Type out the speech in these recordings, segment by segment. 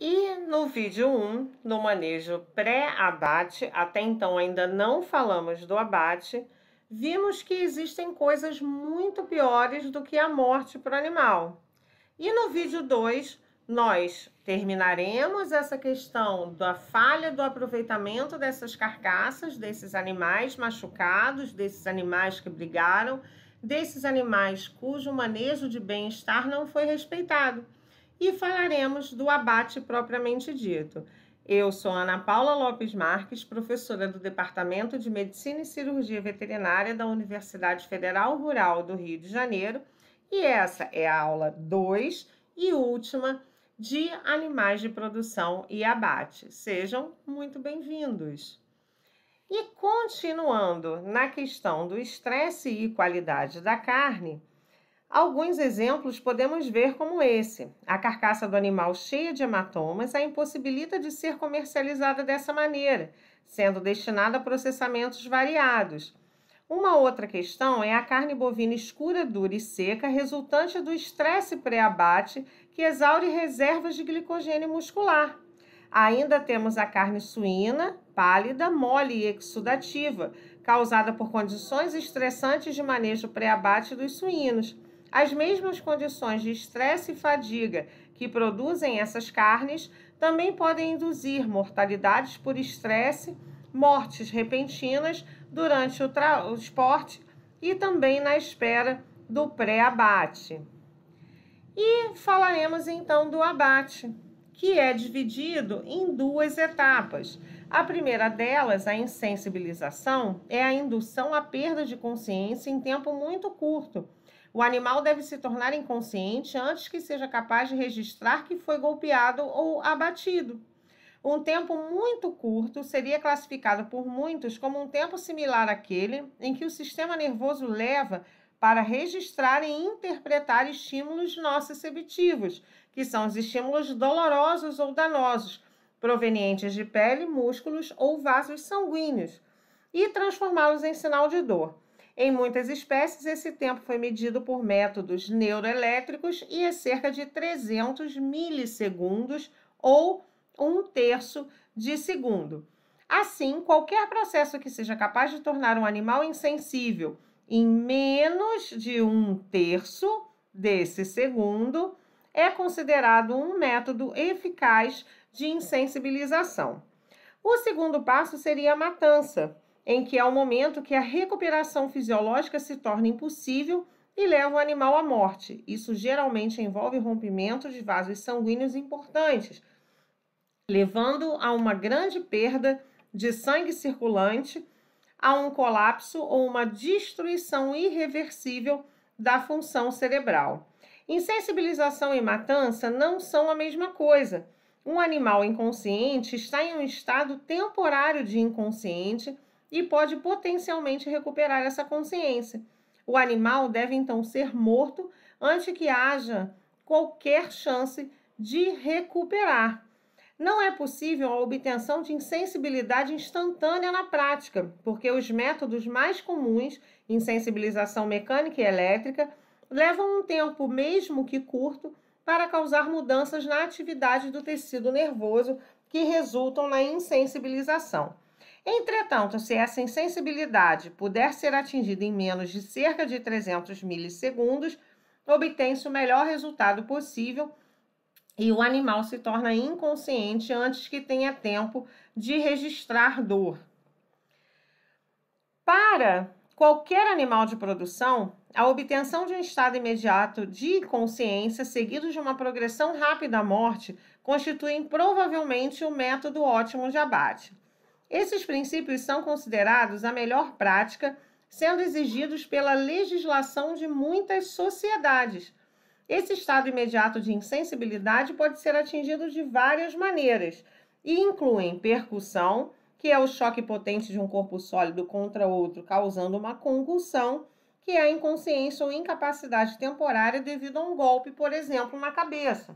E no vídeo 1, no manejo pré-abate, até então ainda não falamos do abate, vimos que existem coisas muito piores do que a morte para o animal. E no vídeo 2, nós terminaremos essa questão da falha do aproveitamento dessas carcaças, desses animais machucados, desses animais que brigaram, desses animais cujo manejo de bem-estar não foi respeitado. E falaremos do abate propriamente dito. Eu sou Ana Paula Lopes Marques, professora do Departamento de Medicina e Cirurgia Veterinária da Universidade Federal Rural do Rio de Janeiro, e essa é a aula 2 e última de animais de produção e abate. Sejam muito bem-vindos. E continuando na questão do estresse e qualidade da carne, alguns exemplos podemos ver como esse. A carcaça do animal cheia de hematomas a impossibilita de ser comercializada dessa maneira, sendo destinada a processamentos variados. Uma outra questão é a carne bovina escura, dura e seca, resultante do estresse pré-abate, que exaure reservas de glicogênio muscular. Ainda temos a carne suína, pálida, mole e exudativa, causada por condições estressantes de manejo pré-abate dos suínos. As mesmas condições de estresse e fadiga que produzem essas carnes também podem induzir mortalidades por estresse, mortes repentinas durante o esporte e também na espera do pré-abate. E falaremos então do abate, que é dividido em duas etapas. A primeira delas, a insensibilização, é a indução à perda de consciência em tempo muito curto. O animal deve se tornar inconsciente antes que seja capaz de registrar que foi golpeado ou abatido. Um tempo muito curto seria classificado por muitos como um tempo similar àquele em que o sistema nervoso leva para registrar e interpretar estímulos nociceptivos, que são os estímulos dolorosos ou danosos, provenientes de pele, músculos ou vasos sanguíneos, e transformá-los em sinal de dor. Em muitas espécies, esse tempo foi medido por métodos neuroelétricos e é cerca de 300 milissegundos ou 1/3 de segundo. Assim, qualquer processo que seja capaz de tornar um animal insensível em menos de 1/3 desse segundo é considerado um método eficaz de insensibilização. O segundo passo seria a matança, em que é o momento que a recuperação fisiológica se torna impossível e leva o animal à morte. Isso geralmente envolve rompimento de vasos sanguíneos importantes, levando a uma grande perda de sangue circulante, a um colapso ou uma destruição irreversível da função cerebral. Insensibilização e matança não são a mesma coisa. Um animal inconsciente está em um estado temporário de inconsciente e pode potencialmente recuperar essa consciência. O animal deve então ser morto antes que haja qualquer chance de recuperar. Não é possível a obtenção de insensibilidade instantânea na prática, porque os métodos mais comuns, insensibilização mecânica e elétrica, levam um tempo, mesmo que curto, para causar mudanças na atividade do tecido nervoso que resultam na insensibilização. Entretanto, se essa insensibilidade puder ser atingida em menos de cerca de 300 milissegundos, obtém-se o melhor resultado possível e o animal se torna inconsciente antes que tenha tempo de registrar dor. Para qualquer animal de produção, a obtenção de um estado imediato de consciência, seguido de uma progressão rápida à morte, constituem provavelmente o método ótimo de abate. Esses princípios são considerados a melhor prática, sendo exigidos pela legislação de muitas sociedades. Esse estado imediato de insensibilidade pode ser atingido de várias maneiras e incluem percussão, que é o choque potente de um corpo sólido contra outro, causando uma concussão, que é a inconsciência ou incapacidade temporária devido a um golpe, por exemplo, na cabeça.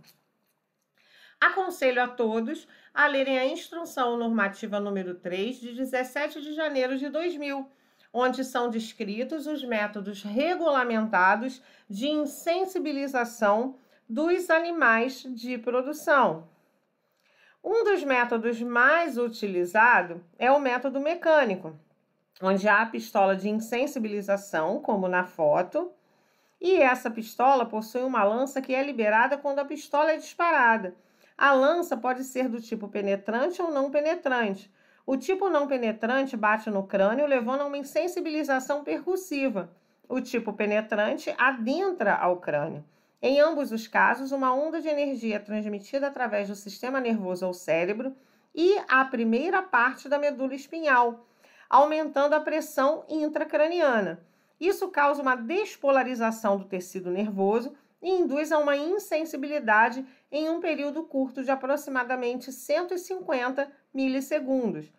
Aconselho a todos a lerem a Instrução Normativa número 3, de 17 de janeiro de 2000, onde são descritos os métodos regulamentados de insensibilização dos animais de produção. Um dos métodos mais utilizados é o método mecânico, onde há a pistola de insensibilização, como na foto, e essa pistola possui uma lança que é liberada quando a pistola é disparada. A lança pode ser do tipo penetrante ou não penetrante. O tipo não penetrante bate no crânio, levando a uma insensibilização percussiva. O tipo penetrante adentra ao crânio. Em ambos os casos, uma onda de energia é transmitida através do sistema nervoso ao cérebro e à primeira parte da medula espinhal, aumentando a pressão intracraniana. Isso causa uma despolarização do tecido nervoso e induz a uma insensibilidade em um período curto de aproximadamente 150 milissegundos.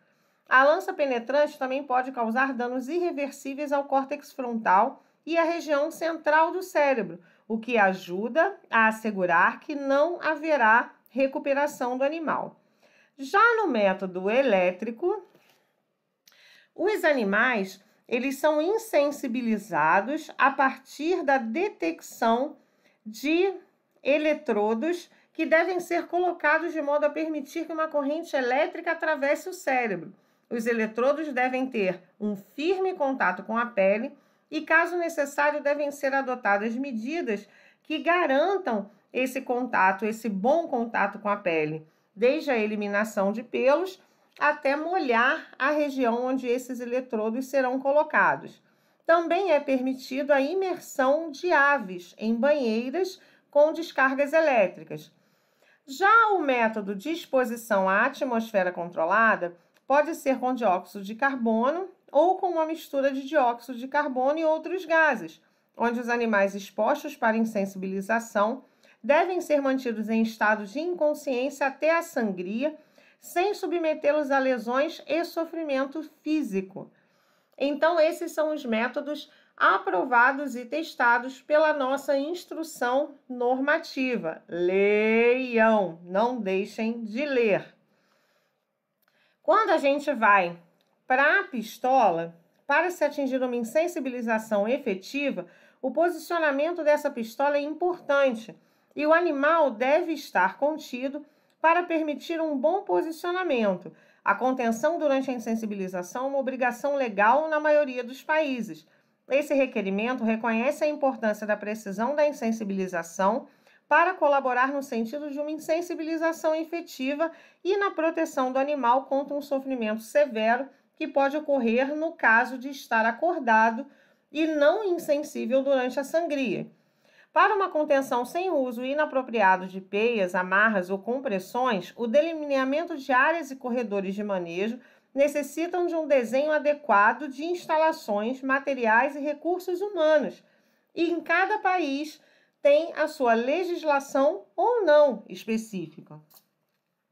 A lança penetrante também pode causar danos irreversíveis ao córtex frontal e à região central do cérebro, o que ajuda a assegurar que não haverá recuperação do animal. Já no método elétrico, os animais eles são insensibilizados a partir da detecção de eletrodos que devem ser colocados de modo a permitir que uma corrente elétrica atravesse o cérebro. Os eletrodos devem ter um firme contato com a pele e, caso necessário, devem ser adotadas medidas que garantam esse contato, esse bom contato com a pele, desde a eliminação de pelos até molhar a região onde esses eletrodos serão colocados. Também é permitido a imersão de aves em banheiras com descargas elétricas. Já o método de exposição à atmosfera controlada pode ser com dióxido de carbono ou com uma mistura de dióxido de carbono e outros gases, onde os animais expostos para insensibilização devem ser mantidos em estado de inconsciência até a sangria, sem submetê-los a lesões e sofrimento físico. Então, esses são os métodos aprovados e testados pela nossa instrução normativa. Leiam, não deixem de ler. Quando a gente vai para a pistola, para se atingir uma insensibilização efetiva, o posicionamento dessa pistola é importante e o animal deve estar contido para permitir um bom posicionamento. A contenção durante a insensibilização é uma obrigação legal na maioria dos países. Esse requerimento reconhece a importância da precisão da insensibilização para colaborar no sentido de uma insensibilização efetiva e na proteção do animal contra um sofrimento severo que pode ocorrer no caso de estar acordado e não insensível durante a sangria. Para uma contenção sem uso inapropriado de peias, amarras ou compressões, o delineamento de áreas e corredores de manejo necessitam de um desenho adequado de instalações, materiais e recursos humanos. E em cada país tem a sua legislação ou não específica.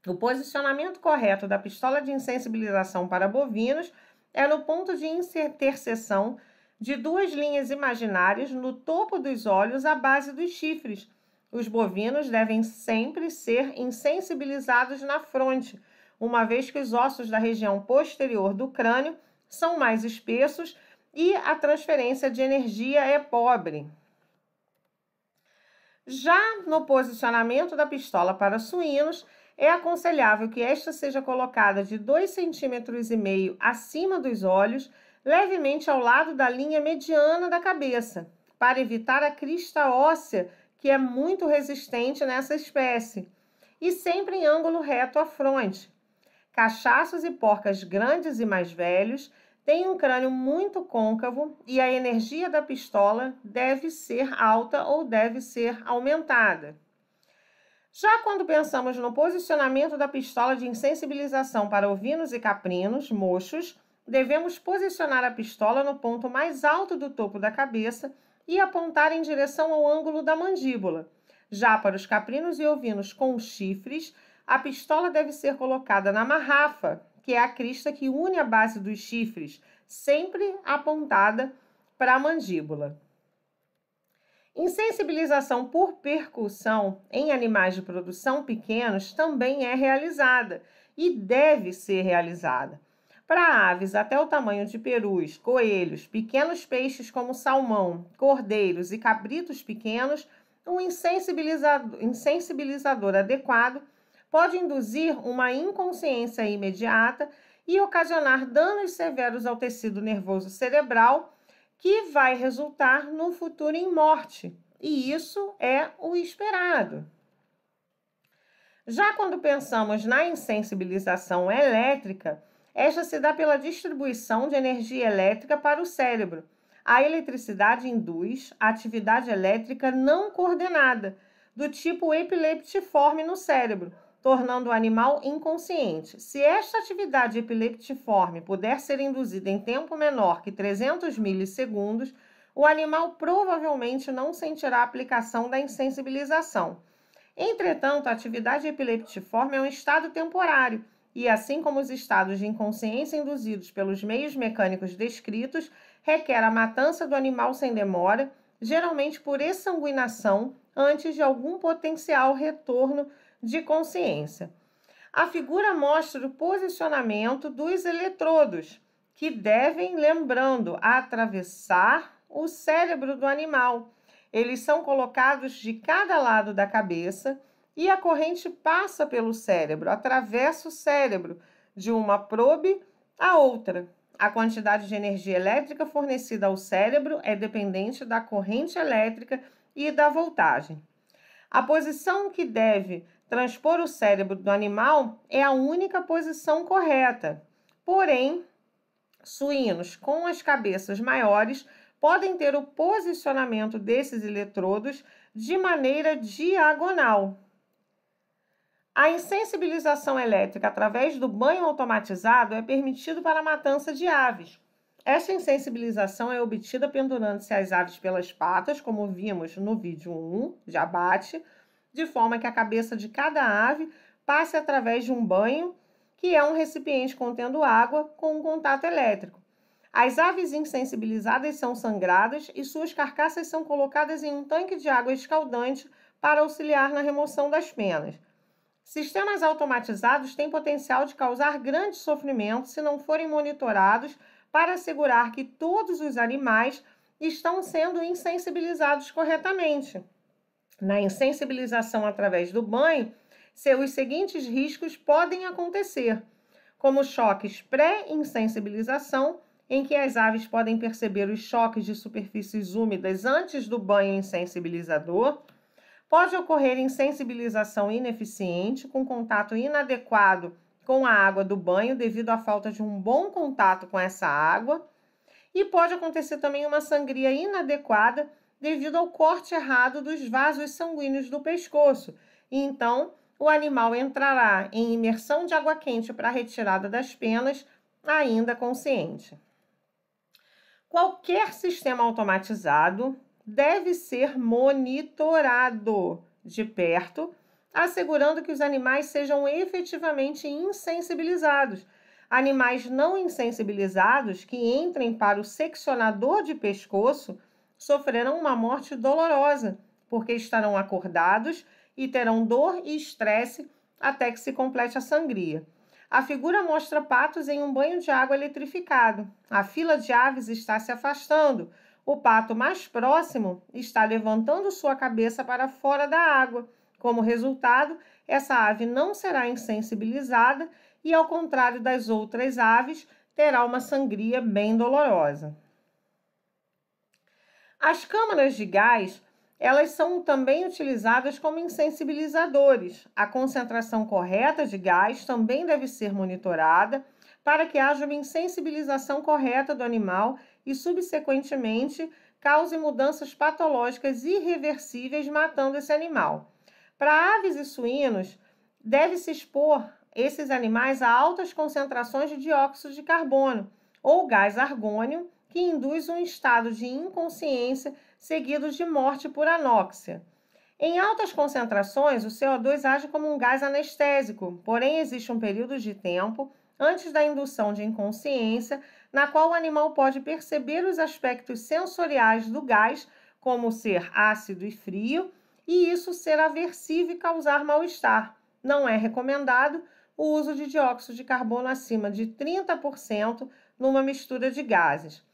O posicionamento correto da pistola de insensibilização para bovinos é no ponto de interseção de duas linhas imaginárias no topo dos olhos à base dos chifres. Os bovinos devem sempre ser insensibilizados na fronte, uma vez que os ossos da região posterior do crânio são mais espessos e a transferência de energia é pobre. Já no posicionamento da pistola para suínos, é aconselhável que esta seja colocada de 2,5 cm acima dos olhos, levemente ao lado da linha mediana da cabeça, para evitar a crista óssea, que é muito resistente nessa espécie, e sempre em ângulo reto à fronte. Cachaços e porcas grandes e mais velhos têm um crânio muito côncavo e a energia da pistola deve ser alta ou deve ser aumentada. Já quando pensamos no posicionamento da pistola de insensibilização para ovinos e caprinos, mochos, devemos posicionar a pistola no ponto mais alto do topo da cabeça e apontar em direção ao ângulo da mandíbula. Já para os caprinos e ovinos com chifres, a pistola deve ser colocada na marrafa, que é a crista que une a base dos chifres, sempre apontada para a mandíbula. Insensibilização por percussão em animais de produção pequenos também é realizada e deve ser realizada. Para aves até o tamanho de perus, coelhos, pequenos peixes como salmão, cordeiros e cabritos pequenos, um insensibilizador adequado pode induzir uma inconsciência imediata e ocasionar danos severos ao tecido nervoso cerebral, que vai resultar no futuro em morte. E isso é o esperado. Já quando pensamos na insensibilização elétrica, esta se dá pela distribuição de energia elétrica para o cérebro. A eletricidade induz a atividade elétrica não coordenada, do tipo epileptiforme no cérebro, tornando o animal inconsciente. Se esta atividade epileptiforme puder ser induzida em tempo menor que 300 milissegundos, o animal provavelmente não sentirá a aplicação da insensibilização. Entretanto, a atividade epileptiforme é um estado temporário e, assim como os estados de inconsciência induzidos pelos meios mecânicos descritos, requer a matança do animal sem demora, geralmente por exsanguinação, antes de algum potencial retorno de consciência. A figura mostra o posicionamento dos eletrodos, que devem, lembrando, atravessar o cérebro do animal. Eles são colocados de cada lado da cabeça e a corrente passa pelo cérebro, atravessa o cérebro de uma probe a outra. A quantidade de energia elétrica fornecida ao cérebro é dependente da corrente elétrica e da voltagem. A posição que deve transpor o cérebro do animal é a única posição correta. Porém, suínos com as cabeças maiores podem ter o posicionamento desses eletrodos de maneira diagonal. A insensibilização elétrica através do banho automatizado é permitido para a matança de aves. Esta insensibilização é obtida pendurando-se as aves pelas patas, como vimos no vídeo 1 de abate, de forma que a cabeça de cada ave passe através de um banho, que é um recipiente contendo água com um contato elétrico. As aves insensibilizadas são sangradas e suas carcaças são colocadas em um tanque de água escaldante para auxiliar na remoção das penas. Sistemas automatizados têm potencial de causar grande sofrimento se não forem monitorados para assegurar que todos os animais estão sendo insensibilizados corretamente. Na insensibilização através do banho, os seguintes riscos podem acontecer, como choques pré-insensibilização, em que as aves podem perceber os choques de superfícies úmidas antes do banho insensibilizador. Pode ocorrer insensibilização ineficiente, com contato inadequado com a água do banho devido à falta de um bom contato com essa água. E pode acontecer também uma sangria inadequada devido ao corte errado dos vasos sanguíneos do pescoço. E então, o animal entrará em imersão de água quente para a retirada das penas, ainda consciente. Qualquer sistema automatizado deve ser monitorado de perto, assegurando que os animais sejam efetivamente insensibilizados. Animais não insensibilizados que entrem para o seccionador de pescoço sofrerão uma morte dolorosa, porque estarão acordados e terão dor e estresse até que se complete a sangria. A figura mostra patos em um banho de água eletrificado. A fila de aves está se afastando. O pato mais próximo está levantando sua cabeça para fora da água. Como resultado, essa ave não será insensibilizada e, ao contrário das outras aves, terá uma sangria bem dolorosa. As câmaras de gás, elas são também utilizadas como insensibilizadores. A concentração correta de gás também deve ser monitorada para que haja uma insensibilização correta do animal e, subsequentemente, cause mudanças patológicas irreversíveis, matando esse animal. Para aves e suínos, deve-se expor esses animais a altas concentrações de dióxido de carbono ou gás argônio, que induz um estado de inconsciência seguido de morte por anóxia. Em altas concentrações, o CO2 age como um gás anestésico, porém existe um período de tempo antes da indução de inconsciência, na qual o animal pode perceber os aspectos sensoriais do gás, como ser ácido e frio, e isso ser aversivo e causar mal-estar. Não é recomendado o uso de dióxido de carbono acima de 30% numa mistura de gases.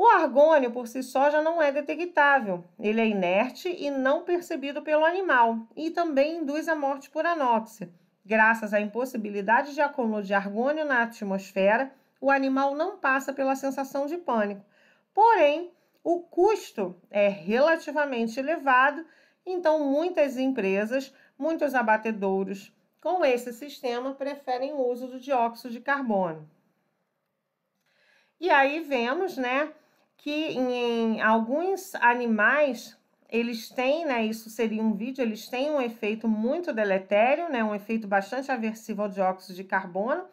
O argônio, por si só, já não é detectável. Ele é inerte e não percebido pelo animal, e também induz a morte por anóxia. Graças à impossibilidade de acúmulo de argônio na atmosfera, o animal não passa pela sensação de pânico. Porém, o custo é relativamente elevado, então muitas empresas, muitos abatedouros com esse sistema preferem o uso do dióxido de carbono. E aí vemos, né, que em alguns animais eles têm, né, isso seria um vídeo, eles têm um efeito muito deletério, né, um efeito bastante aversivo ao dióxido de carbono,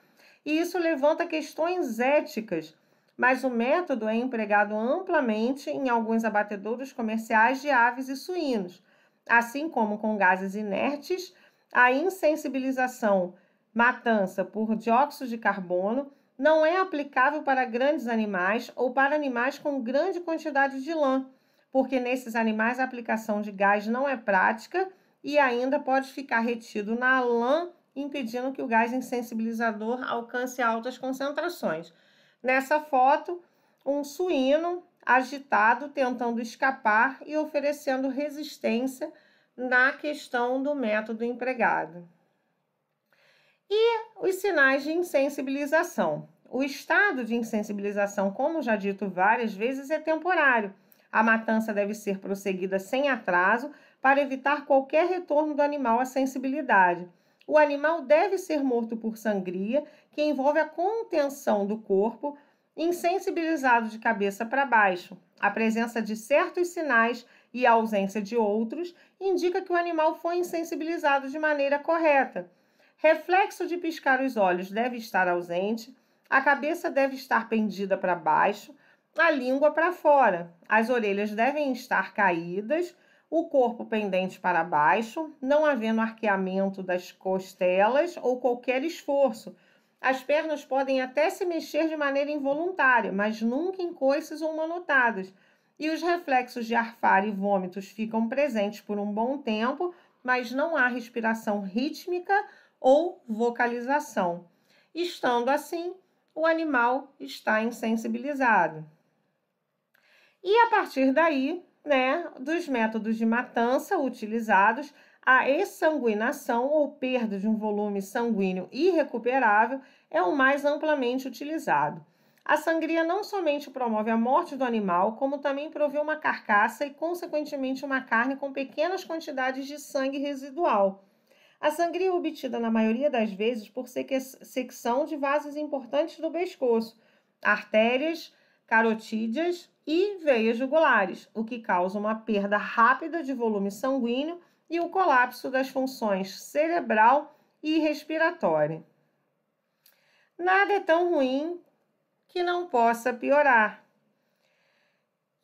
e isso levanta questões éticas, mas o método é empregado amplamente em alguns abatedouros comerciais de aves e suínos, assim como com gases inertes, a insensibilização, matança por dióxido de carbono não é aplicável para grandes animais ou para animais com grande quantidade de lã, porque nesses animais a aplicação de gás não é prática e ainda pode ficar retido na lã, impedindo que o gás insensibilizador alcance altas concentrações. Nessa foto, um suíno agitado tentando escapar e oferecendo resistência na questão do método empregado. E os sinais de insensibilização. O estado de insensibilização, como já dito várias vezes, é temporário. A matança deve ser prosseguida sem atraso para evitar qualquer retorno do animal à sensibilidade. O animal deve ser morto por sangria, que envolve a contenção do corpo, insensibilizado de cabeça para baixo. A presença de certos sinais e a ausência de outros indica que o animal foi insensibilizado de maneira correta. Reflexo de piscar os olhos deve estar ausente, a cabeça deve estar pendida para baixo, a língua para fora, as orelhas devem estar caídas, o corpo pendente para baixo, não havendo arqueamento das costelas ou qualquer esforço. As pernas podem até se mexer de maneira involuntária, mas nunca em coices ou manotadas. E os reflexos de arfar e vômitos ficam presentes por um bom tempo, mas não há respiração rítmica ou vocalização. Estando assim, o animal está insensibilizado. E a partir daí, né, dos métodos de matança utilizados, a exsanguinação ou perda de um volume sanguíneo irrecuperável é o mais amplamente utilizado. A sangria não somente promove a morte do animal, como também provê uma carcaça e, consequentemente, uma carne com pequenas quantidades de sangue residual. A sangria é obtida, na maioria das vezes, por secção de vasos importantes do pescoço, artérias carotídeas e veias jugulares, o que causa uma perda rápida de volume sanguíneo e o colapso das funções cerebral e respiratória. Nada é tão ruim que não possa piorar.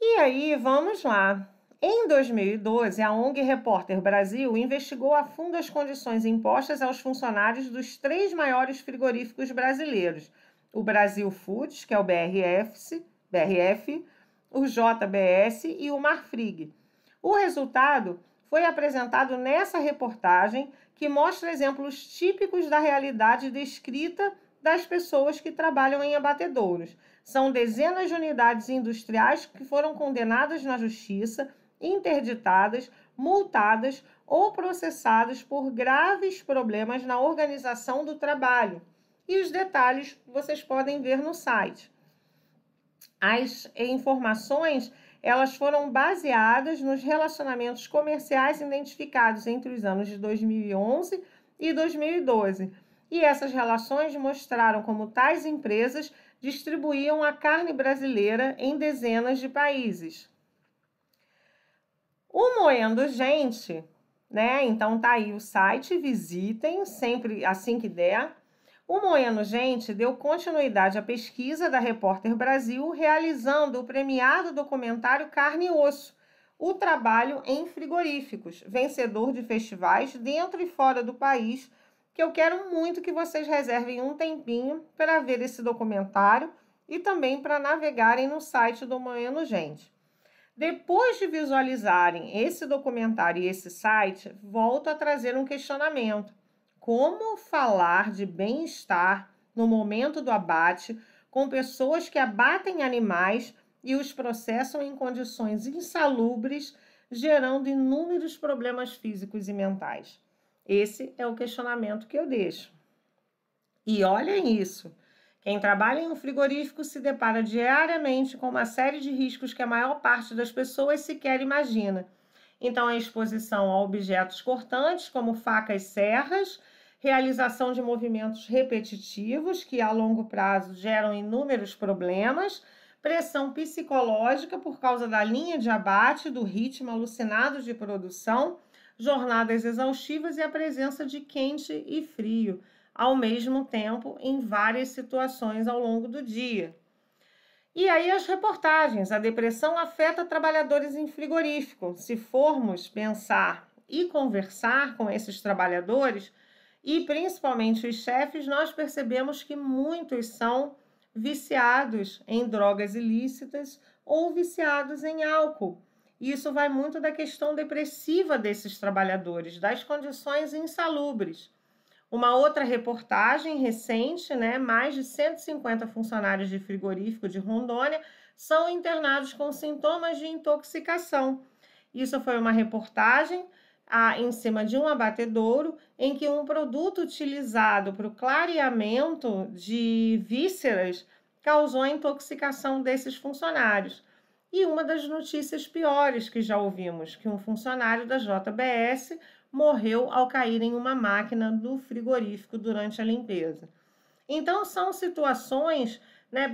E aí, vamos lá. Em 2012, a ONG Repórter Brasil investigou a fundo as condições impostas aos funcionários dos 3 maiores frigoríficos brasileiros, o Brasil Foods, que é o BRF, o JBS e o Marfrig. O resultado foi apresentado nessa reportagem, que mostra exemplos típicos da realidade descrita das pessoas que trabalham em abatedouros. São dezenas de unidades industriais que foram condenadas na justiça, interditadas, multadas ou processadas por graves problemas na organização do trabalho. E os detalhes vocês podem ver no site. As informações, elas foram baseadas nos relacionamentos comerciais identificados entre os anos de 2011 e 2012. E essas relações mostraram como tais empresas distribuíam a carne brasileira em dezenas de países. O Moendo Gente, né? Então tá aí o site, visitem sempre assim que der. O Moendo Gente deu continuidade à pesquisa da Repórter Brasil, realizando o premiado documentário Carne e Osso, o trabalho em frigoríficos, vencedor de festivais dentro e fora do país, que eu quero muito que vocês reservem um tempinho para ver esse documentário e também para navegarem no site do Moendo Gente. Depois de visualizarem esse documentário e esse site, volto a trazer um questionamento. Como falar de bem-estar no momento do abate com pessoas que abatem animais e os processam em condições insalubres, gerando inúmeros problemas físicos e mentais? Esse é o questionamento que eu deixo. E olhem isso, quem trabalha em um frigorífico se depara diariamente com uma série de riscos que a maior parte das pessoas sequer imagina. Então, a exposição a objetos cortantes, como facas e serras, realização de movimentos repetitivos, que a longo prazo geram inúmeros problemas, pressão psicológica por causa da linha de abate, do ritmo alucinado de produção, jornadas exaustivas e a presença de quente e frio, ao mesmo tempo, em várias situações ao longo do dia. E aí as reportagens, a depressão afeta trabalhadores em frigorífico. Se formos pensar e conversar com esses trabalhadores, e principalmente os chefes, nós percebemos que muitos são viciados em drogas ilícitas ou viciados em álcool. Isso vai muito da questão depressiva desses trabalhadores, das condições insalubres. Uma outra reportagem recente, mais de 150 funcionários de frigorífico de Rondônia são internados com sintomas de intoxicação. Isso foi uma reportagem em cima de um abatedouro em que um produto utilizado para o clareamento de vísceras causou a intoxicação desses funcionários. E uma das notícias piores que já ouvimos, que um funcionário da JBS morreu ao cair em uma máquina do frigorífico durante a limpeza. Então, são situações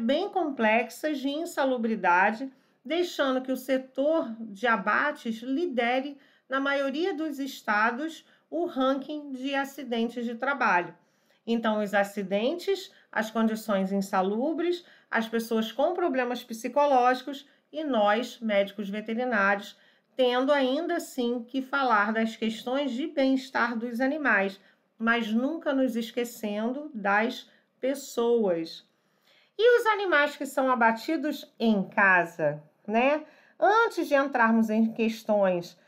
bem complexas de insalubridade, deixando que o setor de abates lidere, na maioria dos estados, o ranking de acidentes de trabalho. Então, os acidentes, as condições insalubres, as pessoas com problemas psicológicos e nós, médicos veterinários, tendo ainda assim que falar das questões de bem-estar dos animais, mas nunca nos esquecendo das pessoas. E os animais que são abatidos em casa, Antes de entrarmos em questões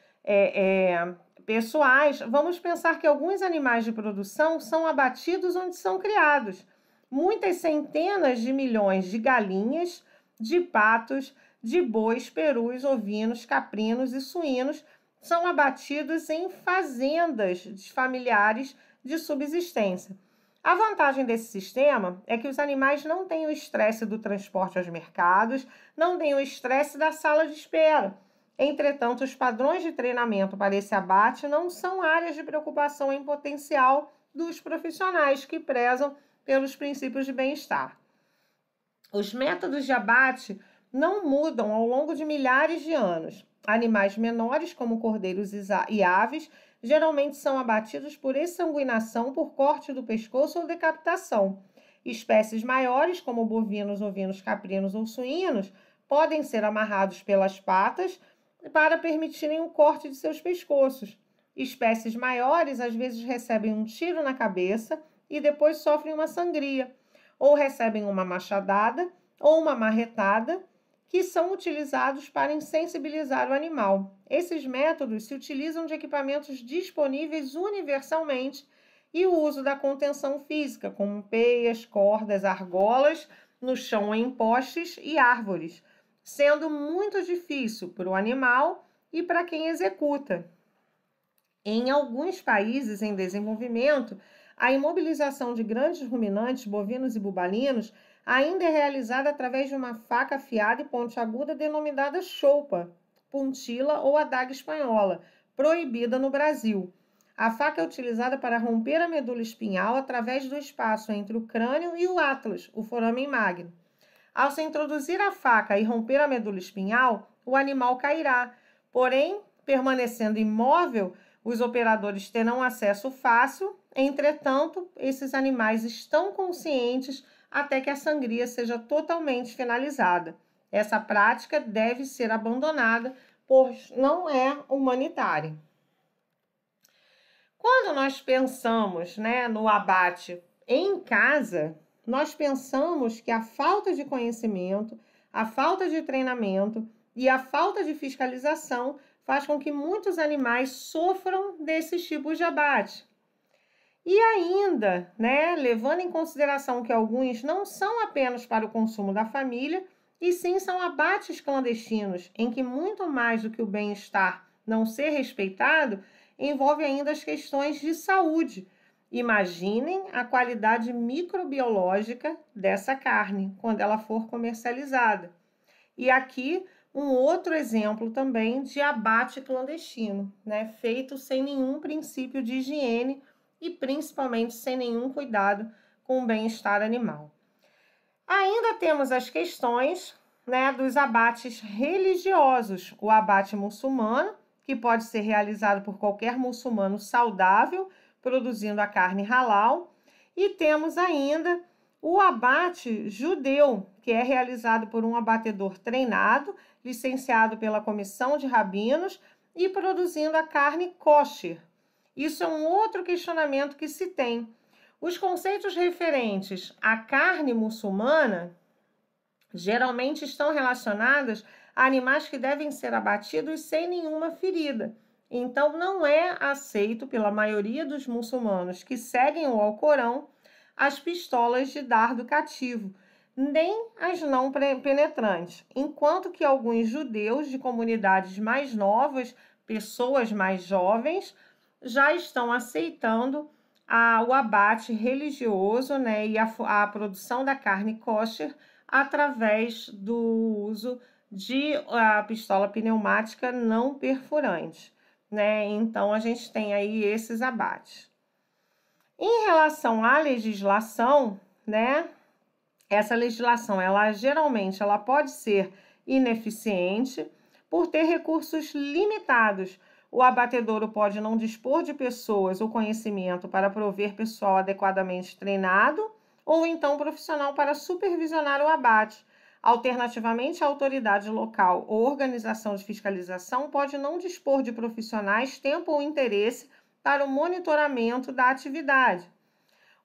pessoais, vamos pensar que alguns animais de produção são abatidos onde são criados. Muitas centenas de milhões de galinhas, de patos, de bois, perus, ovinos, caprinos e suínos são abatidos em fazendas familiares de subsistência. A vantagem desse sistema é que os animais não têm o estresse do transporte aos mercados, não têm o estresse da sala de espera. Entretanto, os padrões de treinamento para esse abate não são áreas de preocupação em potencial dos profissionais que prezam pelos princípios de bem-estar. Os métodos de abate não mudam ao longo de milhares de anos. Animais menores, como cordeiros e aves, geralmente são abatidos por exsanguinação por corte do pescoço ou decapitação. Espécies maiores, como bovinos, ovinos, caprinos ou suínos, podem ser amarrados pelas patas para permitirem o corte de seus pescoços. Espécies maiores às vezes recebem um tiro na cabeça e depois sofrem uma sangria, ou recebem uma machadada ou uma marretada, que são utilizados para insensibilizar o animal. Esses métodos se utilizam de equipamentos disponíveis universalmente e o uso da contenção física, como peias, cordas, argolas, no chão ou em postes e árvores, sendo muito difícil para o animal e para quem executa. Em alguns países em desenvolvimento, a imobilização de grandes ruminantes, bovinos e bubalinos, ainda é realizada através de uma faca afiada e pontiaguda denominada choupa, puntila ou adaga espanhola, proibida no Brasil. A faca é utilizada para romper a medula espinhal através do espaço entre o crânio e o atlas, o foramen magnum. Ao se introduzir a faca e romper a medula espinhal, o animal cairá. Porém, permanecendo imóvel, os operadores terão acesso fácil. Entretanto, esses animais estão conscientes até que a sangria seja totalmente finalizada. Essa prática deve ser abandonada, pois não é humanitária. Quando nós pensamos no abate em casa, nós pensamos que a falta de conhecimento, a falta de treinamento e a falta de fiscalização faz com que muitos animais sofram desses tipos de abate. E ainda, levando em consideração que alguns não são apenas para o consumo da família, e sim são abates clandestinos, em que muito mais do que o bem-estar não ser respeitado, envolve ainda as questões de saúde. Imaginem a qualidade microbiológica dessa carne quando ela for comercializada. E aqui um outro exemplo também de abate clandestino, né? Feito sem nenhum princípio de higiene e principalmente sem nenhum cuidado com o bem-estar animal. Ainda temos as questões, né, dos abates religiosos, o abate muçulmano, que pode ser realizado por qualquer muçulmano saudável, produzindo a carne halal, e temos ainda o abate judeu, que é realizado por um abatedor treinado, licenciado pela Comissão de Rabinos e produzindo a carne kosher. Isso é um outro questionamento que se tem. Os conceitos referentes à carne muçulmana geralmente estão relacionados a animais que devem ser abatidos sem nenhuma ferida. Então, não é aceito pela maioria dos muçulmanos que seguem o Alcorão as pistolas de dardo cativo, nem as não penetrantes, enquanto que alguns judeus de comunidades mais novas, pessoas mais jovens, já estão aceitando o abate religioso, né, e a produção da carne kosher através do uso de a pistola pneumática não perfurante, né? Então, a gente tem aí esses abates. Em relação à legislação, né? Essa legislação, geralmente pode ser ineficiente por ter recursos limitados. O abatedouro pode não dispor de pessoas ou conhecimento para prover pessoal adequadamente treinado ou então profissional para supervisionar o abate. Alternativamente, a autoridade local ou organização de fiscalização pode não dispor de profissionais, tempo ou interesse para o monitoramento da atividade.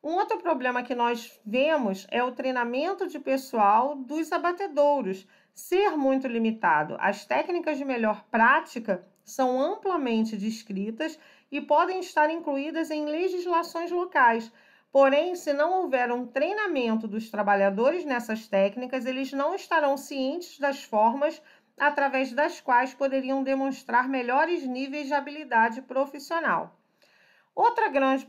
Um outro problema que nós vemos é o treinamento de pessoal dos abatedouros ser muito limitado. As técnicas de melhor prática são amplamente descritas e podem estar incluídas em legislações locais. Porém, se não houver um treinamento dos trabalhadores nessas técnicas, eles não estarão cientes das formas através das quais poderiam demonstrar melhores níveis de habilidade profissional. Outro grande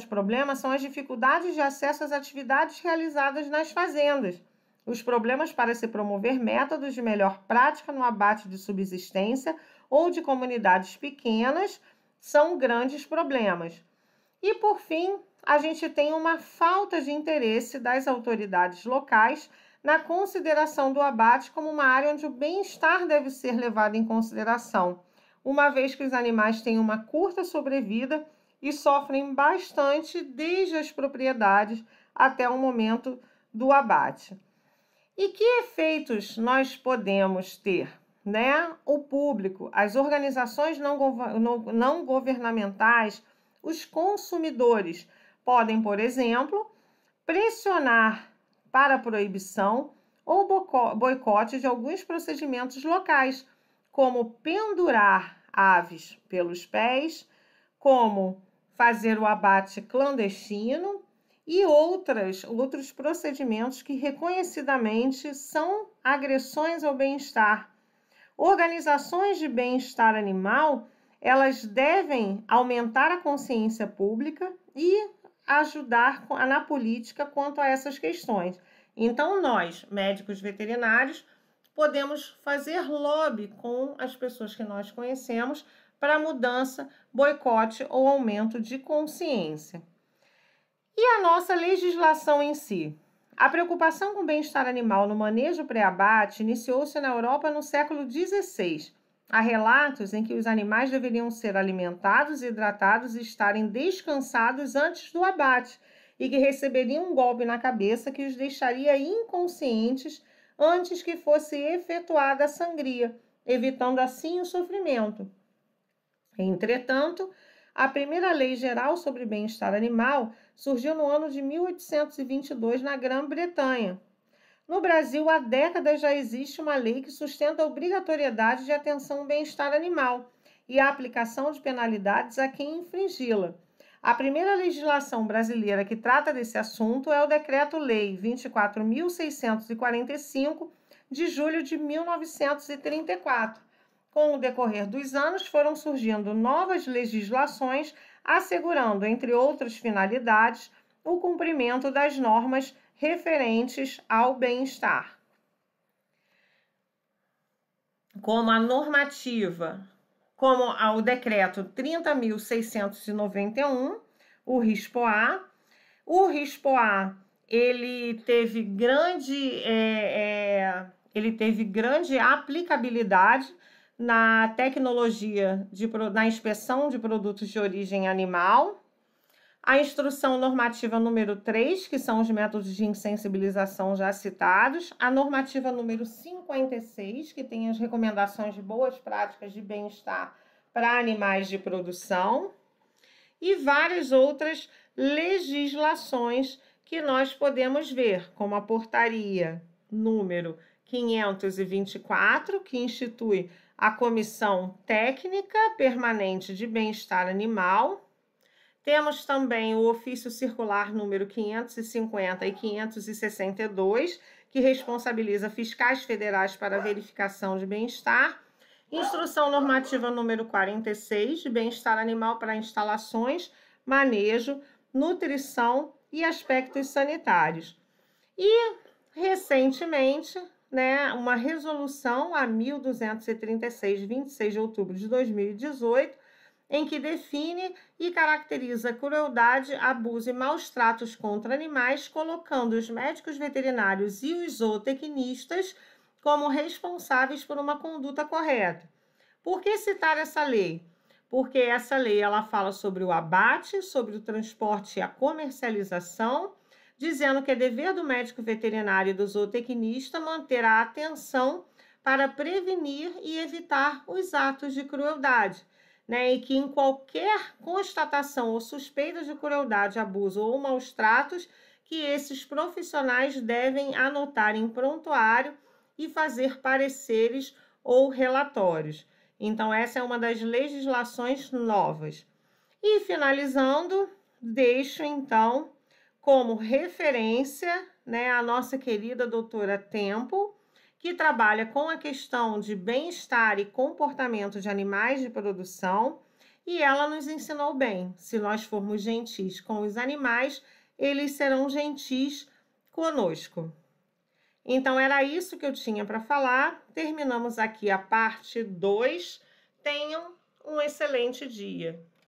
problema são as dificuldades de acesso às atividades realizadas nas fazendas. Os problemas para se promover métodos de melhor prática no abate de subsistência ou de comunidades pequenas são grandes problemas. E, por fim, a gente tem uma falta de interesse das autoridades locais na consideração do abate como uma área onde o bem-estar deve ser levado em consideração, uma vez que os animais têm uma curta sobrevida e sofrem bastante desde as propriedades até o momento do abate. E que efeitos nós podemos ter, né? O público, as organizações não governamentais, os consumidores podem, por exemplo, pressionar para a proibição ou boicote de alguns procedimentos locais, como pendurar aves pelos pés, como fazer o abate clandestino e outros procedimentos que reconhecidamente são agressões ao bem-estar. Organizações de bem-estar animal, elas devem aumentar a consciência pública e ajudar na política quanto a essas questões. Então, nós, médicos veterinários, podemos fazer lobby com as pessoas que nós conhecemos para mudança, boicote ou aumento de consciência. E a nossa legislação em si? A preocupação com o bem-estar animal no manejo pré-abate iniciou-se na Europa no século XVI. Há relatos em que os animais deveriam ser alimentados, hidratados e estarem descansados antes do abate e que receberiam um golpe na cabeça que os deixaria inconscientes antes que fosse efetuada a sangria, evitando assim o sofrimento. Entretanto, a primeira lei geral sobre bem-estar animal surgiu no ano de 1822 na Grã-Bretanha. No Brasil, há décadas já existe uma lei que sustenta a obrigatoriedade de atenção ao bem-estar animal e a aplicação de penalidades a quem infringi-la. A primeira legislação brasileira que trata desse assunto é o Decreto-Lei 24.645, de julho de 1934, Com o decorrer dos anos, foram surgindo novas legislações, assegurando, entre outras finalidades, o cumprimento das normas referentes ao bem-estar. Como o decreto 30.691, o RISPOA. O RISPOA, ele teve grande aplicabilidade na tecnologia, na inspeção de produtos de origem animal. A instrução normativa número 3, que são os métodos de insensibilização já citados. A normativa número 56, que tem as recomendações de boas práticas de bem-estar para animais de produção. E várias outras legislações que nós podemos ver, como a portaria número 524, que institui a Comissão Técnica Permanente de Bem-Estar Animal. Temos também o ofício circular número 550 e 562, que responsabiliza fiscais federais para verificação de bem-estar. Instrução normativa número 46, de bem-estar animal para instalações, manejo, nutrição e aspectos sanitários. E, recentemente, uma resolução, a 1236, de 26 de outubro de 2018, em que define e caracteriza crueldade, abuso e maus tratos contra animais, colocando os médicos veterinários e os zootecnistas como responsáveis por uma conduta correta. Por que citar essa lei? Porque essa lei ela fala sobre o abate, sobre o transporte e a comercialização, dizendo que é dever do médico veterinário e do zootecnista manter a atenção para prevenir e evitar os atos de crueldade, e que em qualquer constatação ou suspeita de crueldade, abuso ou maus tratos, que esses profissionais devem anotar em prontuário e fazer pareceres ou relatórios. Então, essa é uma das legislações novas. E, finalizando, deixo, então, como referência, a nossa querida doutora Temple, que trabalha com a questão de bem-estar e comportamento de animais de produção, e ela nos ensinou bem: se nós formos gentis com os animais, eles serão gentis conosco. Então, era isso que eu tinha para falar. Terminamos aqui a parte 2. Tenham um excelente dia.